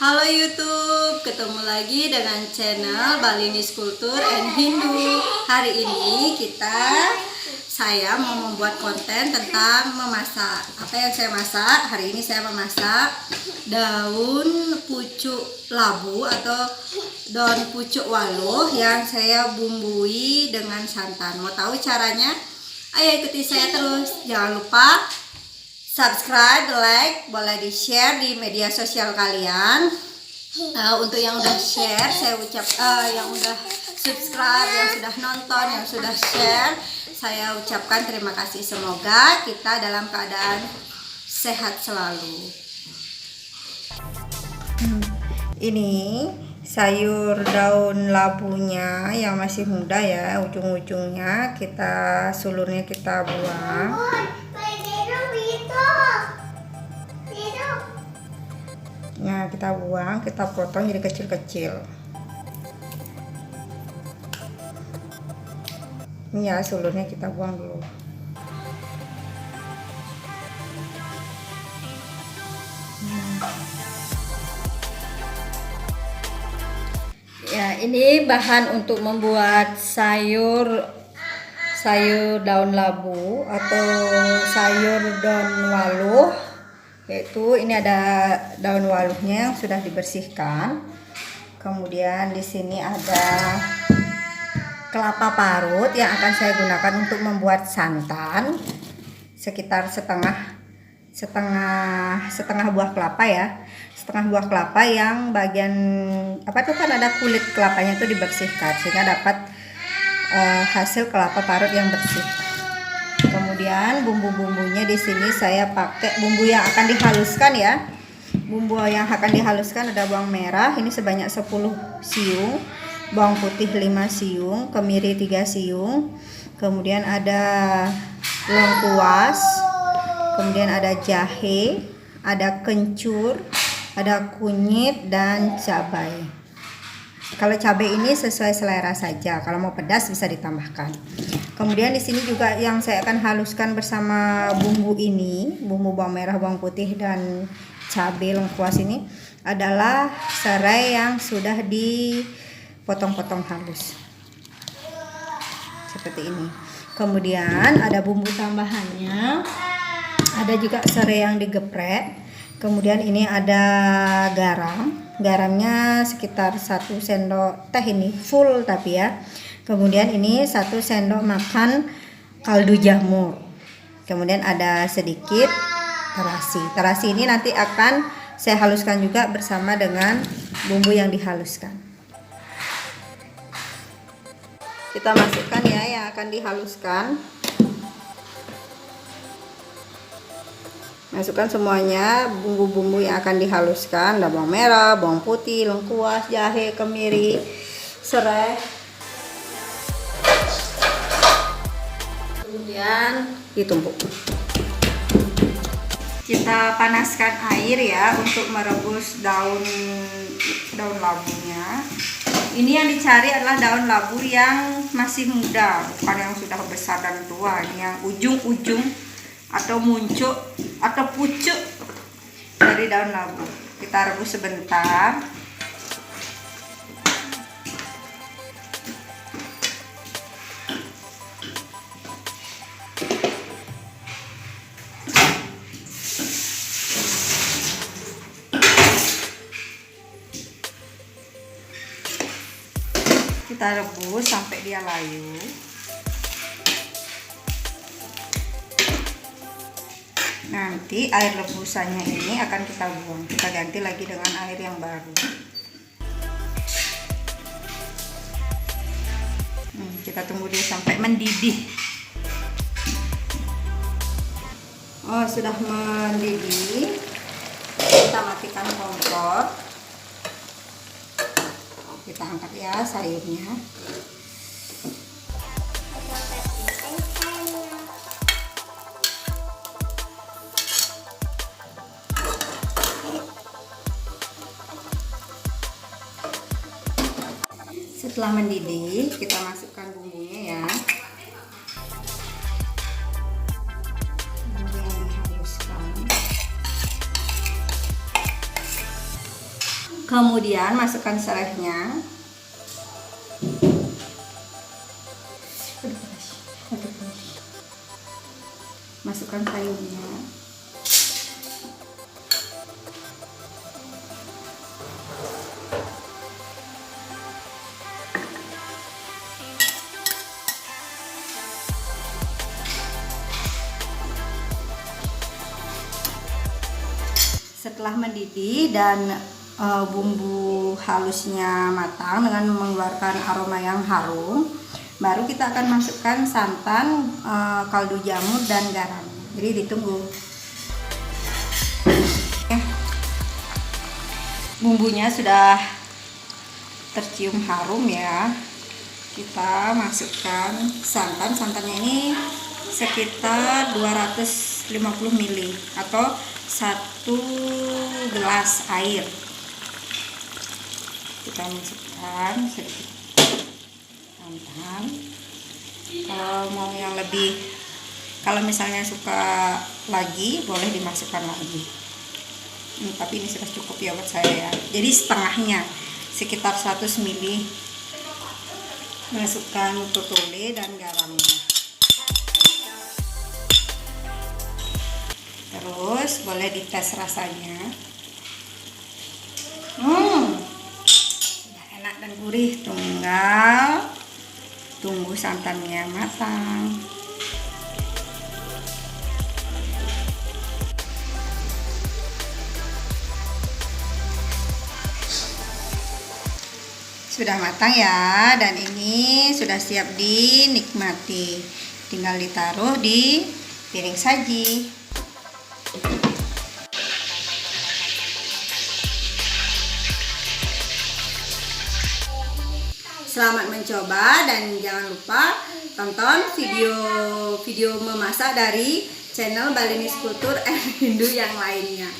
Halo YouTube, ketemu lagi dengan channel Balinese Culture and Hindu. Hari ini saya mau membuat konten tentang memasak. Apa yang saya masak? Hari ini saya memasak daun pucuk labu atau daun pucuk waluh yang saya bumbui dengan santan. Mau tahu caranya? Ayo ikuti saya terus. Jangan lupa subscribe, like, boleh di-share di media sosial kalian. Untuk yang udah share, saya yang udah subscribe, yang sudah nonton, yang sudah share, saya ucapkan terima kasih. Semoga kita dalam keadaan sehat selalu. Ini sayur daun labunya yang masih muda ya, ujung-ujungnya sulurnya kita buang. Nah, kita buang, kita potong jadi kecil-kecil. Ini ya, sulurnya kita buang dulu. Ya, ini bahan untuk membuat sayur daun labu atau sayur daun waluh. Yaitu ini ada daun waluhnya yang sudah dibersihkan. Kemudian di sini ada kelapa parut yang akan saya gunakan untuk membuat santan, sekitar setengah buah kelapa ya. Setengah buah kelapa yang bagian kan ada kulit kelapanya itu dibersihkan sehingga dapat hasil kelapa parut yang bersih. Kemudian bumbu-bumbunya di sini saya pakai bumbu yang akan dihaluskan ya. Bumbu yang akan dihaluskan ada bawang merah ini sebanyak 10 siung, bawang putih 5 siung, kemiri 3 siung. Kemudian ada lengkuas, kemudian ada jahe, ada kencur, ada kunyit dan cabai. Kalau cabai ini sesuai selera saja. Kalau mau pedas bisa ditambahkan. Kemudian di sini juga yang saya akan haluskan bersama bumbu ini, bumbu bawang merah, bawang putih dan cabai lengkuas ini adalah serai yang sudah dipotong-potong halus. Seperti ini. Kemudian ada bumbu tambahannya. Ada juga serai yang digeprek. Kemudian ini ada garam. Garamnya sekitar 1 sendok teh ini full tapi ya. Kemudian ini 1 sendok makan kaldu jamur. Kemudian ada sedikit terasi. Terasi ini nanti akan saya haluskan juga bersama dengan bumbu yang dihaluskan. Kita masukkan ya yang akan dihaluskan. Masukkan semuanya bumbu-bumbu yang akan dihaluskan. Ada bawang merah, bawang putih, lengkuas, jahe, kemiri, serai. Kemudian ditumbuk. Kita panaskan air ya untuk merebus daun labunya. Ini yang dicari adalah daun labu yang masih muda, bukan yang sudah besar dan tua. Ini yang ujung-ujung atau muncul atau pucuk dari daun labu. Kita rebus sebentar. Kita rebus sampai dia layu. Nanti air rebusannya ini akan kita buang. Kita ganti lagi dengan air yang baru. Kita tunggu dia sampai mendidih. Oh, sudah mendidih. Kita matikan kompor. Kita angkat ya sayurnya. Setelah mendidih, kita masukkan bumbunya ya. Bumbu yang dihaluskan. Kemudian masukkan serehnya. Masukkan sayurnya. Setelah mendidih dan bumbu halusnya matang dengan mengeluarkan aroma yang harum, baru kita akan masukkan santan, kaldu jamur dan garam. Jadi ditunggu. Bumbunya sudah tercium harum ya. Kita masukkan santan. Santannya ini sekitar 250 ml atau 1 gelas air. Kita masukkan sedikit santan. Kalau mau yang lebih, kalau misalnya suka lagi boleh dimasukkan lagi. Tapi ini sudah cukup ya buat saya ya. Jadi setengahnya, sekitar 100 ml. Masukkan tutule dan garamnya. Terus boleh dites rasanya. Sudah enak dan gurih. Tinggal tunggu santannya matang. Sudah matang ya, dan ini sudah siap dinikmati. Tinggal ditaruh di piring saji. Selamat mencoba dan jangan lupa tonton video memasak dari channel Balinese Kultur and Hindu yang lainnya.